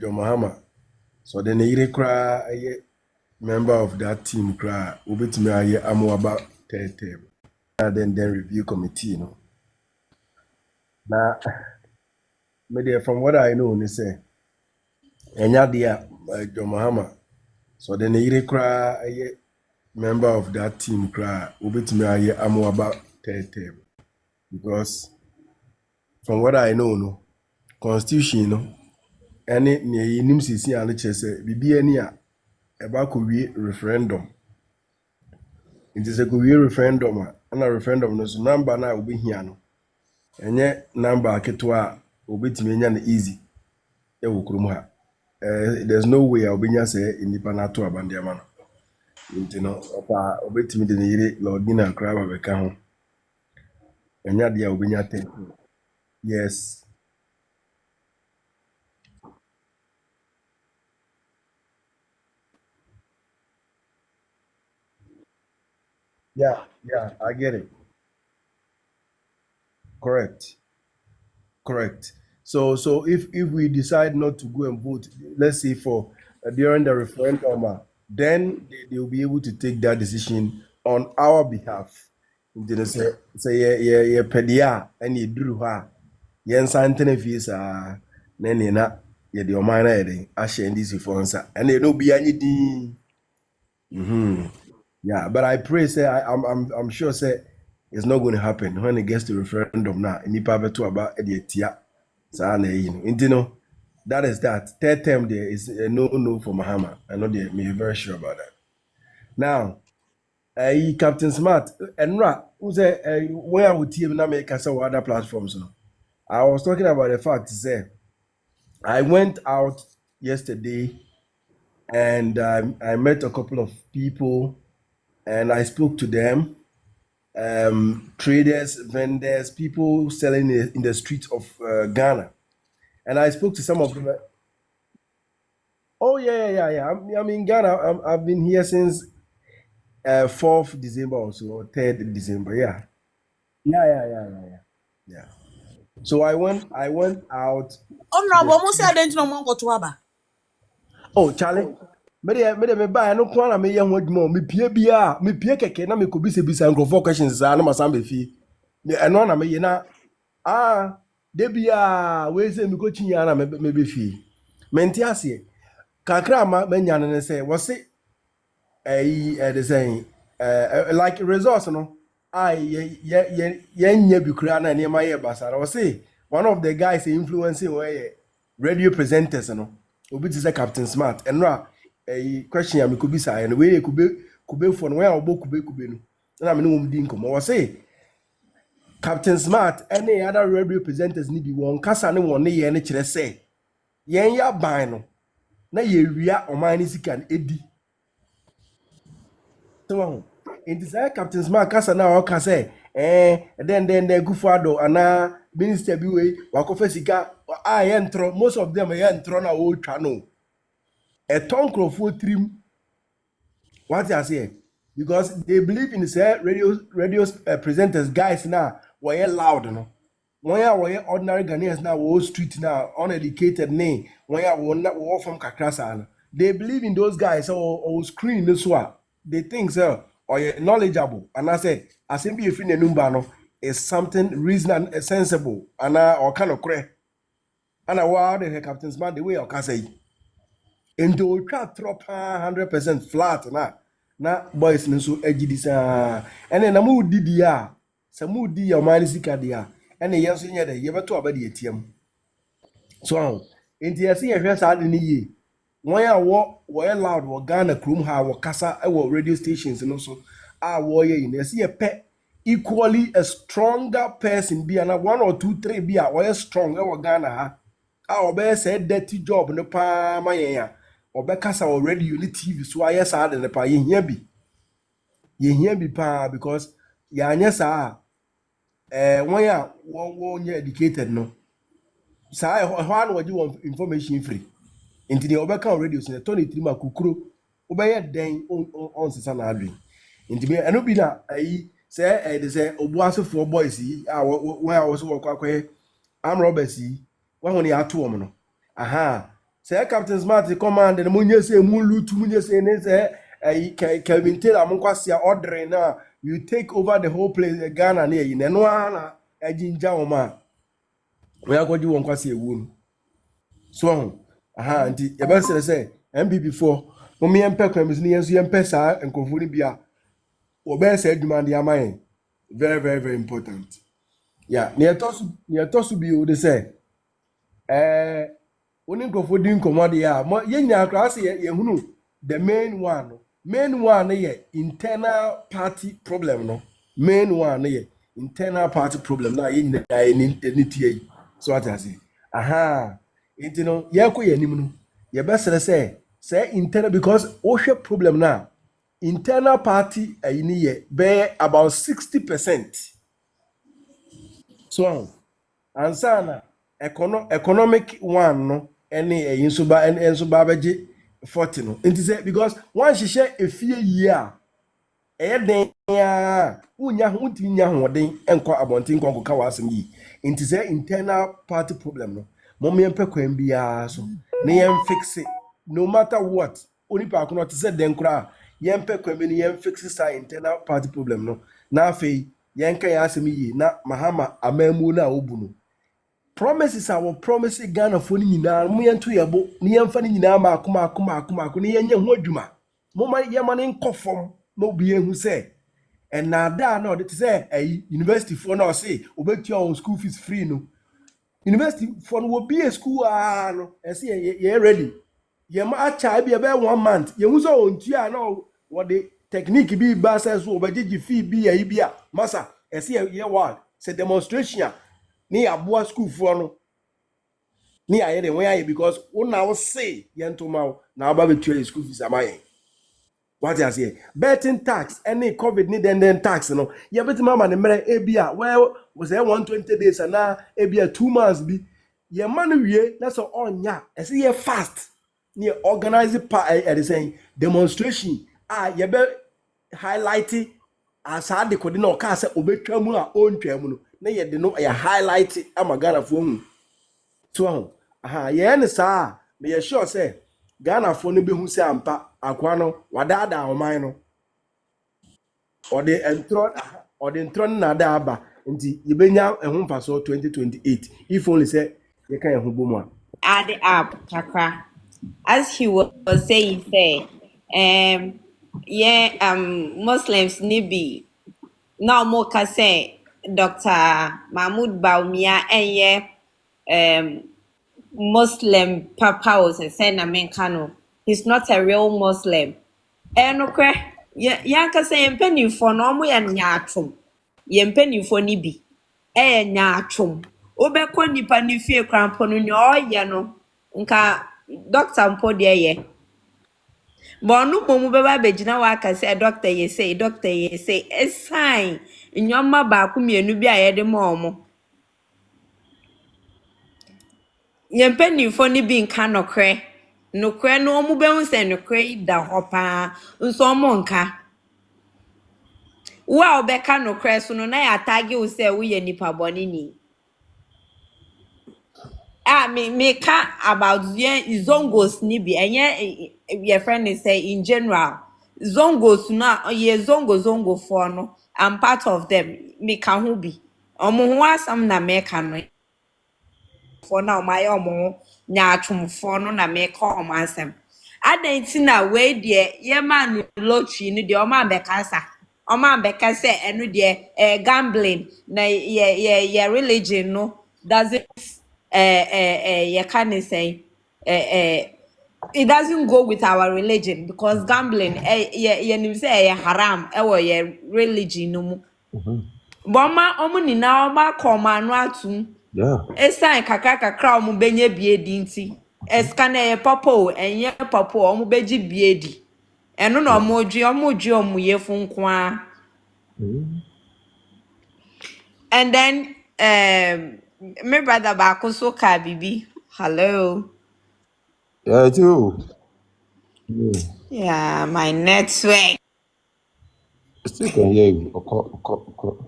John Mahama. So then he cry a member of that team cry. Ubit me aye amu about term. And then review committee, Now, media from what I know, they say, Enya dia John Mahama. So then he cry a member of that team cry. Ubit me aye amu about term. Because from what I know, constitution, any near nim sisi ane chese bibi ani a eba ko wie referendum. Nti se ko wie referendum a referendum no so number na obi hia no. Enye number aketo a obetimi nya na easy e wo kurom ha. There's no way a obenya say inipa na to abande ama no. Nti no opa obetimi de ne yire Lord Nina kra ba beka ho. Enya de a obenya ten. Yes. Yeah, I get it. Correct. Correct. So if we decide not to go and vote, let's say for during the referendum, then they will be able to take that decision on our behalf. Nti no say yeah pedia and you drew her. Yen santene fees na ne na ye the oman na yede ahye ndisi for nsa. And they no be anything. Mhm. Yeah, but I pray say I'm sure say it's not going to happen when it gets to referendum now. Nipa beto aba e de tia. Saa na eyi no. Nti no, that is that. Third term there is a no for Mahama. I know they may be very sure about that. Now, Captain Smart, Enra, who say where would team na make us other platforms? No? I was talking about the fact say I went out yesterday and I met a couple of people and I spoke to them, traders, vendors, people selling in the streets of Ghana. And I spoke to some of them. Oh yeah. I'm in Ghana. I've been here since 4th December or so, or 3rd December. Yeah. Yeah. So I went out to the Honorable, almost street. said, I don't know what to have. Oh, Charlie. Me buy no kwan na me ye ho adwuma me pie bia me pie keke na me ko bisa nkrofo questions za na masam be fi me eno na me ye na de bia we say me ko chinya na me be fi me nti ase kakra ma manya ne say wo se the saying like resource no nya bi kura na ne ma ye basara wo se one of the guys influencing where radio presenters no obi ti say Captain Smart enra question ya me could be say no we kube for no where obo kube no na me no mo di nkomo wo se Captain Smart any other radio presenters ni bi won kasa ne won ne ye ne kire say yen ya ban no na ye wia oman ni sika edi so in this Captain Smart kasa na o ka say then Gufado ana minister bi we wakofa sika ye ntro most of them ye ntro na o twa no a ton crofo trim what I say because they believe in say radio presenters guys now were loud no one ya were ordinary Ghanaians now whole street now uneducated name one ya were from Kakrasa they believe in those guys or screen this one they think so or you're knowledgeable and I say as in be a free number no is something reasonable and sensible and or kind of correct and I wow the Captain Smart the way I can say into ultra trop 100% flat na boys nso agidi saa ene na mu didi a se mu di ya man sika dia ene yeso nya de ye beto abade etiam so enti yesi ye hwe saa de ni yi won ya wo ye loud wo Ghana krum ha wo kasa e wo radio stations no so a wo ye yin yesi ye pe equally a stronger person be na 1 or 2 3 be a wo ye strong e wo Ghana ha a obey say dirty job no pa mayen ya obekasa already you need TV so aye saa de ne pa ye hia bi pa because ya anya saa won ya won ya educated no saa ho an waji won information free nti de obeka radio so ne to ne tirima kukuro obeye den on sesa na adwen nti be eno bi na ayi say de say obuasefo boys yi a won a wo so wo kwakwe am robbers yi won ya to wo no aha Say Captain Smart the command and munye say mulu to munye say ne say Kelvin Taylor monkwasi ordering now you take over the whole place Ghana near you no ana ejinja o ma we akwaji won kwasi ewu so aha anti e be say MB4 mo me empe kwamis ne yenso yempe sa enkonfo ni bia obe say adwuma de amayen very very very important yeah near tosu bi o de say oni nkofo di nkomo de ya yenya akra se ye hunu the main one ye internal party problem no main one ye internal party problem na ye nyina ni tie so what I say aha enti no ye ko ye nim no ye besere say internal because o hwe problem na internal party ni ye be about 60%. So ansana economic one no any enso ba enso ba beje 40 no nti say because one hihye efie yi a den ya unya ho ntimi nya hoden enko abonten konko ka wasem yi nti say internal party problem no mom yem pekwan bia so na yem fix it no matter what oni pa kono te say den kura yem pekwan bi ni yem fix sa internal party problem no na afei yen kan ya asem yi na mahama amamu na obu no promises our promise Ghana for ni nyina mo yento yebo ni yemfa ni nyina ma akoma ni yenye ho adwuma mo ma yema ne nkofom na obi ehu se na da na odete se university for na say obetua on school fees free no university for no be a school no say ye ready yema acha be 1 month ye hu so ontua na what the technique bi ba say so obegigi fee bi ya bia masa say ye what say demonstration ni aboa school for no ni aye de when because una will say yento ma na aba betua school fees amaye what you say betting tax any covid ni den tax no ye beti mama ne mere ebia well was 120 days and na ebia 2 months bi ye man wie na so onya ese ye fast ni organize the saying demonstration ye be highlight asa de kodi na o ka se obetwa mu a ontwa mu no na ye de no ye highlight amagana fo hu so aha ye ne saa me ye sure say Ghana fo no be hu se ampa akwa no wadada oman no ode entron na da aba nti ye benya ehun faso 2028 if only say ye kan ehun bomu a Add up, Kakra. As he was saying, yeah, Muslims nibi now more can say Dr. Mahmoud Baumia and yeah, Muslim papa was a saying Americano. He's not a real Muslim. And okay, yeah, can say penny for no more and yatum. Yen penny for nibi. Nyatum. Obekwa nipa ni fie krampo no nya oye no. Nka doctor mpo de ye. But no mo beba begina wa aka say doctor ye say a sign. Nyoma ba ku mienu bi aye de mo mo. Yen penny for ni bi nka nokre. Nokre no mo be hu say nokre da hopa. Nso mo nka. Wa obeka nokre so no na ya tagi wo say wo ye nipa boni ni. Me ka about zongos ni bi enye your friend is say in general zongos na ye zongo for no I'm part of them me ka ho bi omo ho asam na me ka no for na my omo nya atwom for no na me ka omo asem adanti na we de ye man lottery ni de omo be kasa omo be kasa enu de gambling na ye religion no does it you can't say it doesn't go with our religion because gambling you say haram your religion no mu but ma omu ni na oma koma no atum Yeah. esan kakra omu benye biedi nti eskana ye popo enye popo omu beji biedi eno na omu yefu nkwa and then my brother baako so ka bibi hello. Yeah, too. Yeah. Yeah, my network. I still can hear you. Oko.